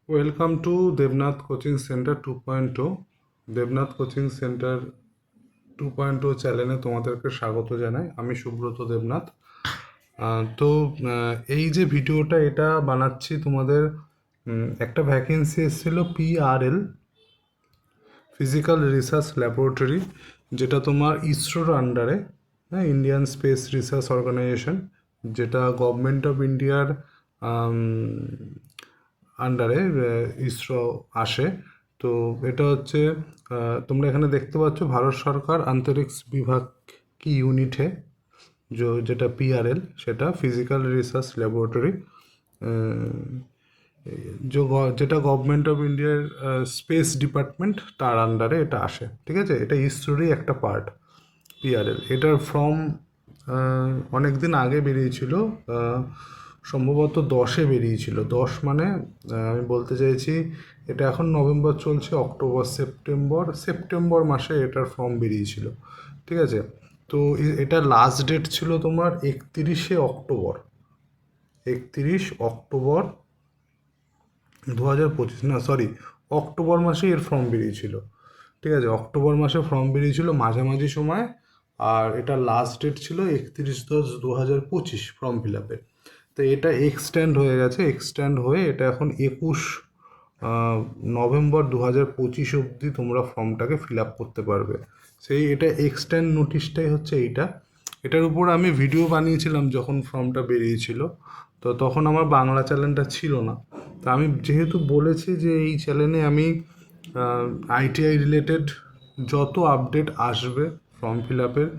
Welcome to Debnath coaching centre 2.0। Debnath coaching centre 2.0 চ্যানেলে তোমাদেরকে স্বাগত জানাই। আমি সুব্রত দেবনাথ। এই যে ভিডিওটা এটা বানাচ্ছি তোমাদের একটা ভ্যাকেন্সি এসেছিল PRL, ফিজিক্যাল রিসার্চ ল্যাবরেটরি, যেটা তোমার ইসরোর আন্ডারে, হ্যাঁ, ইন্ডিয়ান স্পেস রিসার্চ অর্গানাইজেশন, যেটা গভর্নমেন্ট অফ ইন্ডিয়ার আন্ডারে ইসরো আসে। তো এটা হচ্ছে তোমরা এখানে দেখতে পাচ্ছ ভারত সরকার अंतरिक्ष विभाग की यूनिट है যেটা PRL, সেটা ফিজিক্যাল রিসার্চ ল্যাবরেটরি, যেটা গভর্নমেন্ট অফ ইন্ডিয়ার স্পেস ডিপার্টমেন্ট, তার আন্ডারে এটা আসে। ঠিক আছে, এটা ইসরোরই একটা পার্ট PRL। এটার ফর্ম অনেক দিন আগে বেরিয়েছিল, সম্ভবত 10-এ বেরিয়েছিল। 10 মানে আমি বলতে চাইছি এটা এখন নভেম্বর চলছে, অক্টোবর সেপ্টেম্বর মাসে এটার ফর্ম বেরিয়েছিল। ঠিক আছে, তো এটা লাস্ট ডেট ছিল তোমার 31 অক্টোবর 2025, না সরি, অক্টোবর মাসে এর ফর্ম বেরিয়েছিল। ঠিক আছে, অক্টোবর মাসে ফর্ম বেরিয়েছিল মাঝামাঝি সময়, আর এটা লাস্ট ডেট ছিল 31/10/2025 ফর্ম ফিল আপের। তো এটা এক্সটেন্ড হয়ে এটা এখন 21 নভেম্বর 2025 অবধি তোমরা ফর্মটাকে ফিল আপ করতে পারবে। এটা এক্সটেন্ড নোটিশটাই হচ্ছে এটার উপর আমি ভিডিও বানিয়েছিলাম যখন ফর্মটা বেরিয়েছিল। তো তখন আমার বাংলা চ্যানেলটা ছিল না। তো আমি যেহেতু বলেছি যে এই চ্যানেলে আমি ITI রিলেটেড যত আপডেট আসবে, ফর্ম ফিল আপের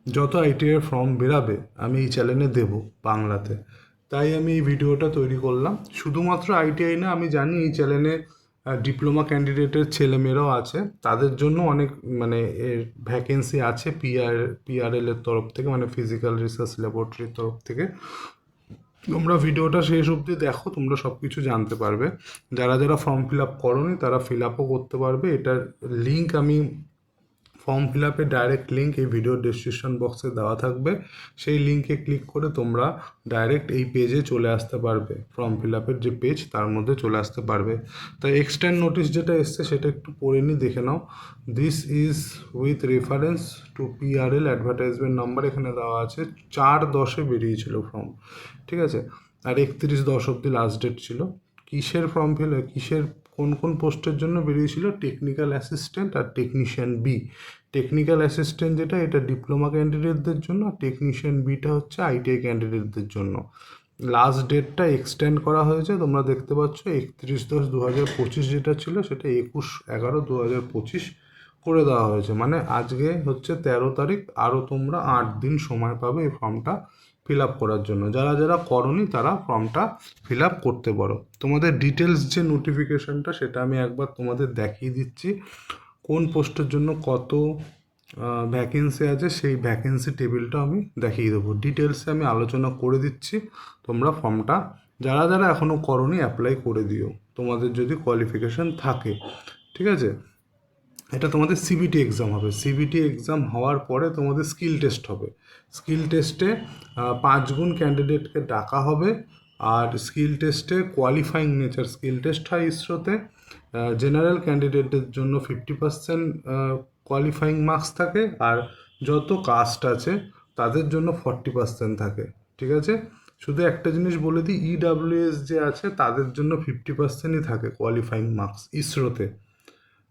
যত ITIর ফর্ম বেরাবে, আমি এই চ্যানেলে দেবো বাংলাতে। তাই আমি এই ভিডিওটা তৈরি করলাম। শুধুমাত্র ITI না, আমি জানি এই চ্যানেলে ডিপ্লোমা ক্যান্ডিডেটের ছেলেমেয়েরাও আছে, তাদের জন্য অনেক মানে এর ভ্যাকেন্সি আছে PRL এর তরফ থেকে, মানে ফিজিক্যাল রিসার্চ ল্যাবরেটরির তরফ থেকে। তোমরা ভিডিওটা শেষ অবধি দেখো, তোমরা সব কিছু জানতে পারবে। যারা যারা ফর্ম ফিল আপ করোনি তারা ফিল আপও করতে পারবে। এটার লিঙ্ক আমি, ফর্ম ফিল আপের ডাইরেক্ট লিঙ্ক এই ভিডিওর ডেসক্রিপশন বক্সে দেওয়া থাকবে। সেই লিঙ্কে ক্লিক করে তোমরা ডাইরেক্ট এই পেজে চলে আসতে পারবে, ফর্ম ফিল আপের যে পেজ তার মধ্যে চলে আসতে পারবে। তাই এক্সটেন্ড নোটিশ যেটা এসছে সেটা একটু পড়ে নিই, দেখে নাও। This is with reference to PRL advertisement number, এখানে দেওয়া আছে 4/10-এ বেরিয়েছিল ফর্ম। ঠিক আছে, আর 31/10 অবধি লাস্ট ডেট ছিল। কিসের কোন কোন পোস্টের জন্য বেরিয়েছিল? টেকনিক্যাল অ্যাসিস্ট্যান্ট আর টেকনিশিয়ান বি। টেকনিক্যাল অ্যাসিস্ট্যান্ট যেটা, এটা ডিপ্লোমা ক্যান্ডিডেটদের জন্য, আর টেকনিশিয়ান বিটা হচ্ছে ITI ক্যান্ডিডেটদের জন্য। লাস্ট ডেটটা এক্সটেন্ড করা হয়েছে, তোমরা দেখতে পাচ্ছ 31/10/2025 যেটা ছিল সেটা 21/11/2025 করে দেওয়া হয়েছে। মানে আজকে হচ্ছে 13 তারিখ, আরও তোমরা 8 দিন সময় পাবে এই ফর্মটা ফিল আপ করার জন্য। যারা যারা করনি তারা ফর্মটা ফিল আপ করতে পারো। তোমাদের ডিটেলস যে নোটিফিকেশনটা সেটা আমি একবার তোমাদের দেখিয়ে দিচ্ছি। কোন পোস্টের জন্য কত ভ্যাকেন্সি আছে সেই ভ্যাকেন্সি টেবিলটা আমি দেখিয়ে দেবো। ডিটেলসে আমি আলোচনা করে দিচ্ছি। তোমরা ফর্মটা যারা যারা এখনও করোনি অ্যাপ্লাই করে দিও, তোমাদের যদি কোয়ালিফিকেশান থাকে। ঠিক আছে, এটা তোমাদের CBT এক্সাম হবে। CBT এক্সাম হওয়ার পরে তোমাদের স্কিল টেস্ট হবে। স্কিল টেস্টে 5 গুণ ক্যান্ডিডেটকে ডাকা হবে, আর স্কিল টেস্টে কোয়ালিফাইং নেচার স্কিল টেস্ট হয় ইসরোতে। জেনারেল ক্যান্ডিডেটদের জন্য 50% কোয়ালিফাইং মার্কস থাকে, আর যত কাস্ট আছে তাদের জন্য 40% থাকে। ঠিক আছে, শুধু একটা জিনিস বলে দিই, EWS যে আছে তাদের জন্য 50%ই থাকে কোয়ালিফাইং মার্কস ইসরোতে।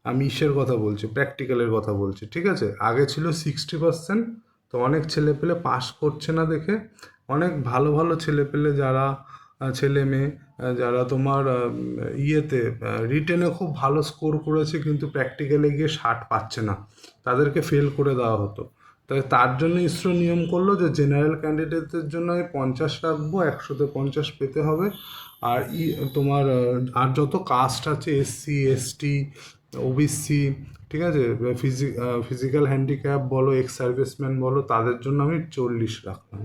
আমি ইসের কথা বলছি, প্র্যাকটিক্যালের কথা বলছি। ঠিক আছে, আগে ছিল 60%। তো অনেক ছেলেপেলে পাস করছে না দেখে, অনেক ভালো ভালো ছেলেপেলে যারা ছেলে মেয়ে যারা তোমার ইয়েতে রিটেনে খুব ভালো স্কোর করেছে কিন্তু প্র্যাকটিক্যালে গিয়ে 60 পাচ্ছে না, তাদেরকে ফেল করে দেওয়া হতো। তাই তার জন্য ইসরো নিয়ম করলো যে জেনারেল ক্যান্ডিডেটদের জন্য আমি 50 রাখবো, 100-তে 50 পেতে হবে। আর তোমার আর যত কাস্ট আছে SC ST OBC, ঠিক আছে, ফিজিক্যাল হ্যান্ডিক্যাপ বলো, এক্স সার্ভিসম্যান বলো, তাদের জন্য আমি 40 রাখলাম।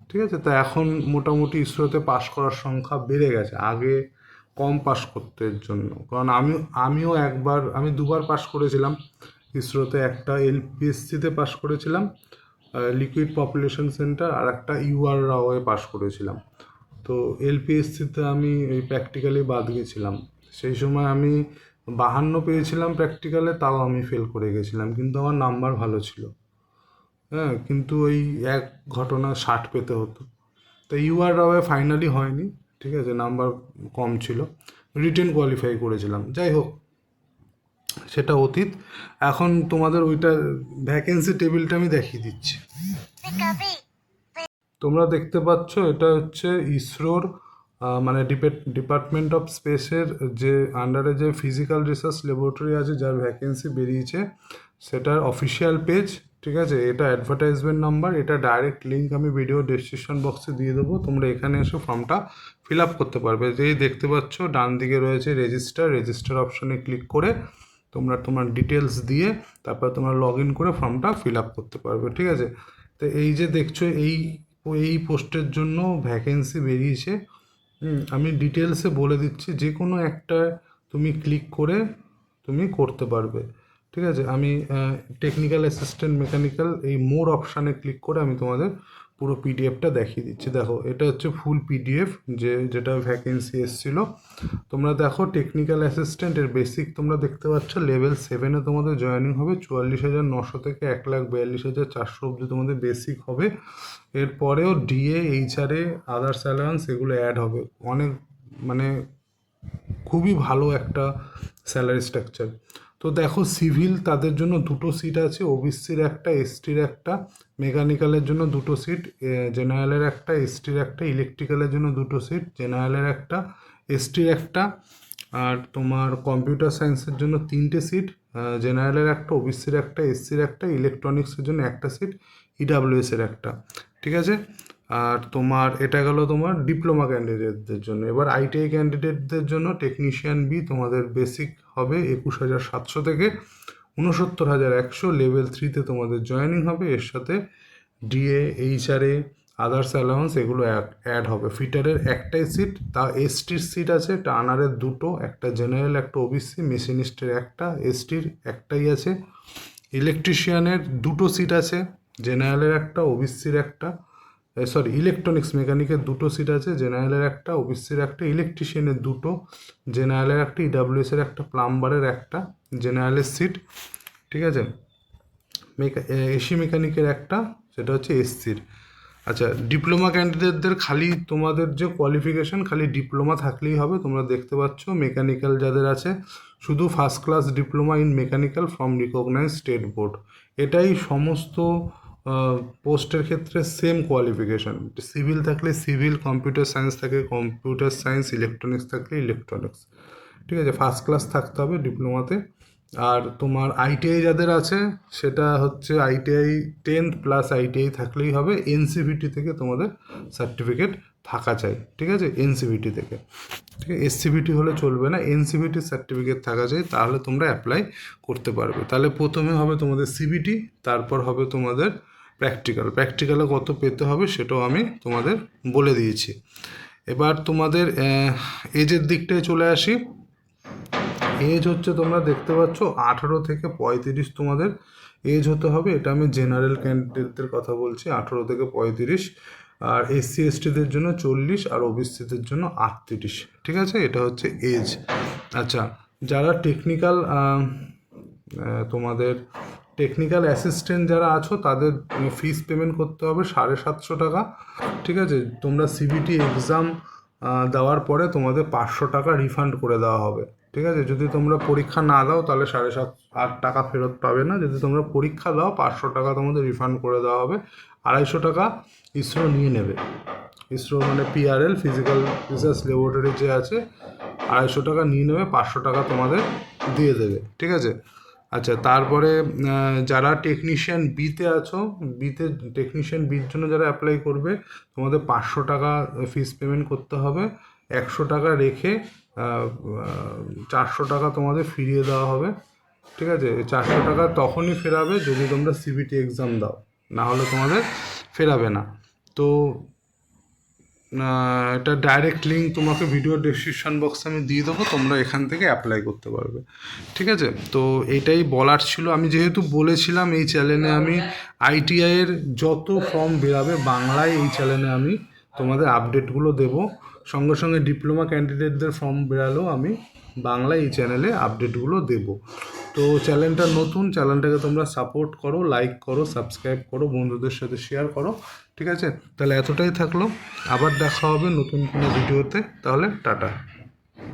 ঠিক আছে, তা এখন মোটামুটি ইসরোতে পাশ করার সংখ্যা বেড়ে গেছে, আগে কম পাশ করতে এর জন্য। কারণ আমি 2বার পাশ করেছিলাম ইসরোতে। একটা LPSCতে পাশ করেছিলাম, লিকুইড পপুলেশন সেন্টার, আর একটা UR রাওয়ে পাশ করেছিলাম। তো এলপিএসসিতে আমি এই প্র্যাকটিক্যালি বাদ গেছিলাম। সেই সময় আমি 52 পেয়েছিলাম প্র্যাকটিক্যালে, তাও আমি ফেল করে গেছিলাম, কিন্তু আমার নাম্বার ভালো ছিল। হ্যাঁ, কিন্তু ওই এক ঘটনা 60 পেতে হতো। তো ইউআর রাওয়ে ফাইনালি হয়নি, ঠিক আছে, নাম্বার কম ছিল, রিটেন কোয়ালিফাই করেছিলাম। যাই হোক, সেটা অতীত। এখন তোমাদের ওইটা ভ্যাকেন্সি টেবিলটা আমি দেখিয়ে দিচ্ছি। তোমরা দেখতে পাচ্ছ এটা হচ্ছে ইসরোর মানে ডিপার্টমেন্ট অফ স্পেসের যে আন্ডারে যে ফিজিক্যাল রিসার্চ ল্যাবরেটরি আছে, যার ভ্যাকেন্সি বেরিয়েছে, সেটার অফিসিয়াল পেজ। ঠিক আছে, এটা অ্যাডভার্টাইজমেন্ট নাম্বার, এটা ডাইরেক্ট লিঙ্ক আমি ভিডিও ডেসক্রিপশন বক্সে দিয়ে দেবো। তোমরা এখানে এসে ফর্মটা ফিল আপ করতে পারবে। যেই দেখতে পাচ্ছ ডান দিকে রয়েছে রেজিস্টার অপশানে ক্লিক করে তোমরা তোমার ডিটেলস দিয়ে তারপর তোমরা লগ ইন করে ফর্মটা ফিল আপ করতে পারবে। ঠিক আছে, তো এই যে দেখছো এই পোস্টের জন্য ভ্যাকেন্সি বেরিয়েছে। আমি ডিটেলসে বলে দিচ্ছি, যে কোনো একটা তুমি ক্লিক করে তুমি করতে পারবে। ঠিক আছে, আমি টেকনিক্যাল অ্যাসিস্ট্যান্ট মেকানিক্যাল এই মোর অপশানে ক্লিক করে আমি তোমাদের পুরো পিডিএফটা দেখিয়ে দিচ্ছি। দেখো, এটা হচ্ছে ফুল পিডিএফ যেটা ভ্যাকেন্সি এসেছিলো। তোমরা দেখো, টেকনিক্যাল অ্যাসিস্ট্যান্টের বেসিক তোমরা দেখতে পাচ্ছ লেভেল 7-এ তোমাদের জয়েনিং হবে 44,900 থেকে 1,42,400 অবধি তোমাদের বেসিক হবে। এরপরেও ডিএ, এইচআরএ, আদার্স অ্যালাউন্স এগুলো অ্যাড হবে। অনেক মানে খুবই ভালো একটা স্যালারি স্ট্রাকচার। তো দেখো, সিভিল তাদের জন্য 2টো সিট আছে, ওবিসির একটা, এসটির একটা, মেকানিক্যালের জন্য 2টো সিট, জেনারেলের একটা, এসটির একটা, ইলেকট্রিক্যালের জন্য 2টো সিট, জেনারেলের একটা, এসটির একটা, আর তোমার কম্পিউটার সায়েন্সের জন্য 3টে সিট, জেনারেলের একটা, ওবিসির একটা, এসসির একটা, ইলেকট্রনিক্সের জন্য একটা সিট, ইডাব্লিউএসের একটা। ঠিক আছে, আর তোমার এটা গেল তোমার ডিপ্লোমা ক্যান্ডিডেটদের জন্য। এবার আইটিআই ক্যান্ডিডেটদের জন্য টেকনিশিয়ান বি তোমাদের বেসিক হবে 21,700 থেকে 69,100। লেভেল 3-তে তোমাদের জয়েনিং হবে। এর সাথে ডিএ, এইচআরএ, আদার্স অ্যালাউন্স এগুলো অ্যাড হবে। ফিটারের একটাই সিট, তা এসটির সিট আছে, টার্নারের 2টো, একটা জেনারেল, একটা ওবিসি, মেশিনিস্টের একটা, এসটির একটাই আছে। ইলেকট্রিশিয়ানের 2টো সিট আছে, জেনারেলের একটা, ওবিসির একটা, ইলেকট্রনিক্স মেকানিকের 2টো সিট আছে, জেনারেলের একটা, ওবিসির একটা, ইলেকট্রিশিয়ানের 2টো, জেনারেলের একটা, ইডাব্লিউএসের একটা, প্লাম্বারের একটা, জেনারেলের সিট। ঠিক আছে, এসি মেকানিকের একটা, সেটা হচ্ছে এসসির। আচ্ছা, ডিপ্লোমা ক্যান্ডিডেটদের খালি তোমাদের যে কোয়ালিফিকেশান, খালি ডিপ্লোমা থাকলেই হবে। তোমরা দেখতে পাচ্ছ মেকানিক্যাল যাদের আছে, শুধু first class diploma in mechanical from recognise state board. এটাই সমস্ত পোস্টের ক্ষেত্রে সেম কোয়ালিফিকেশান। সিভিল থাকলে সিভিল, কম্পিউটার সায়েন্স থাকলে কম্পিউটার সায়েন্স, ইলেকট্রনিক্স থাকলে ইলেকট্রনিক্স। ঠিক আছে, ফার্স্ট ক্লাস থাকতে হবে ডিপ্লোমাতে। আর তোমার আইটিআই যাদের আছে, সেটা হচ্ছে আইটিআই 10th প্লাস আইটিআই থাকলেই হবে। এনসিভিটি থেকে তোমাদের সার্টিফিকেট থাকা চাই। ঠিক আছে, এনসিভিটি থেকে। ঠিক আছে, এসসিভিটি হলে চলবে না, এনসিভিটির সার্টিফিকেট থাকা চাই, তাহলে তোমরা অ্যাপ্লাই করতে পারবে। তাহলে প্রথমে হবে তোমাদের সিবিটি, তারপর হবে তোমাদের প্র্যাকটিক্যালে কত পেতে হবে সেটাও আমি তোমাদের বলে দিয়েছি। এবার তোমাদের এজের দিকটায় চলে আসি। এজ হচ্ছে তোমরা দেখতে পাচ্ছ 18 থেকে 35 তোমাদের এজ হতে হবে। এটা আমি জেনারেল ক্যান্ডিডেটদের কথা বলছি, 18 থেকে 35। আর এসসি এসটিদের জন্য 40, আর ওবিসিদের জন্য 38। ঠিক আছে, এটা হচ্ছে এজ। আচ্ছা, যারা তোমাদের টেকনিক্যাল অ্যাসিস্ট্যান্ট যারা আছো, তাদের ফিস পেমেন্ট করতে হবে 750 টাকা। ঠিক আছে, তোমরা সিবিটি এক্সাম দেওয়ার পরে তোমাদের 500 টাকা রিফান্ড করে দেওয়া হবে। ঠিক আছে, যদি তোমরা পরীক্ষা না দাও তাহলে 7,500 টাকা ফেরত পাবে না। যদি তোমরা পরীক্ষা দাও 500 টাকা তোমাদের রিফান্ড করে দেওয়া হবে। 250 টাকা ইসরো নিয়ে নেবে। ইসরো মানে পিআরএল, ফিজিক্যাল রিসার্চ ল্যাবরেটরি যে আছে, 250 টাকা নিয়ে নেবে, 500 টাকা তোমাদের দিয়ে দেবে। ঠিক আছে, আচ্ছা, তারপরে যারা টেকনিশিয়ান বিতে আছো, টেকনিশিয়ান বির জন্য যারা অ্যাপ্লাই করবে, তোমাদের 500 টাকা ফিস পেমেন্ট করতে হবে। 100 টাকা রেখে 400 টাকা তোমাদের ফিরিয়ে দেওয়া হবে। ঠিক আছে, 400 টাকা তখনই ফেরাবে যদি তোমরা সিবিটি এক্সাম দাও, না হলে তোমাদের ফেরাবে না। তো এটা ডাইরেক্ট লিঙ্ক তোমাকে ভিডিও ডেসক্রিপশন বক্সে আমি দিয়ে দেবো, তোমরা এখান থেকে অ্যাপ্লাই করতে পারবে। ঠিক আছে, তো এটাই বলার ছিল। আমি যেহেতু বলেছিলাম এই চ্যানেলে আমি আইটিআইয়ের যত ফর্ম বেরাবে বাংলায়, এই চ্যানেলে আমি তোমাদের আপডেটগুলো দেবো। সঙ্গে সঙ্গে ডিপ্লোমা ক্যান্ডিডেটদের ফর্ম বেরালেও আমি বাংলা এই চ্যানেলে আপডেটগুলো দেবো। তো চ্যানেলটা নতুন, চ্যানেলটাকে তোমরা সাপোর্ট করো, লাইক করো, সাবস্ক্রাইব করো, বন্ধুদের সাথে শেয়ার করো। ঠিক আছে, তাহলে এতটাই থাকলো, আবার দেখা হবে নতুন কোনো ভিডিওতে। তাহলে টাটা।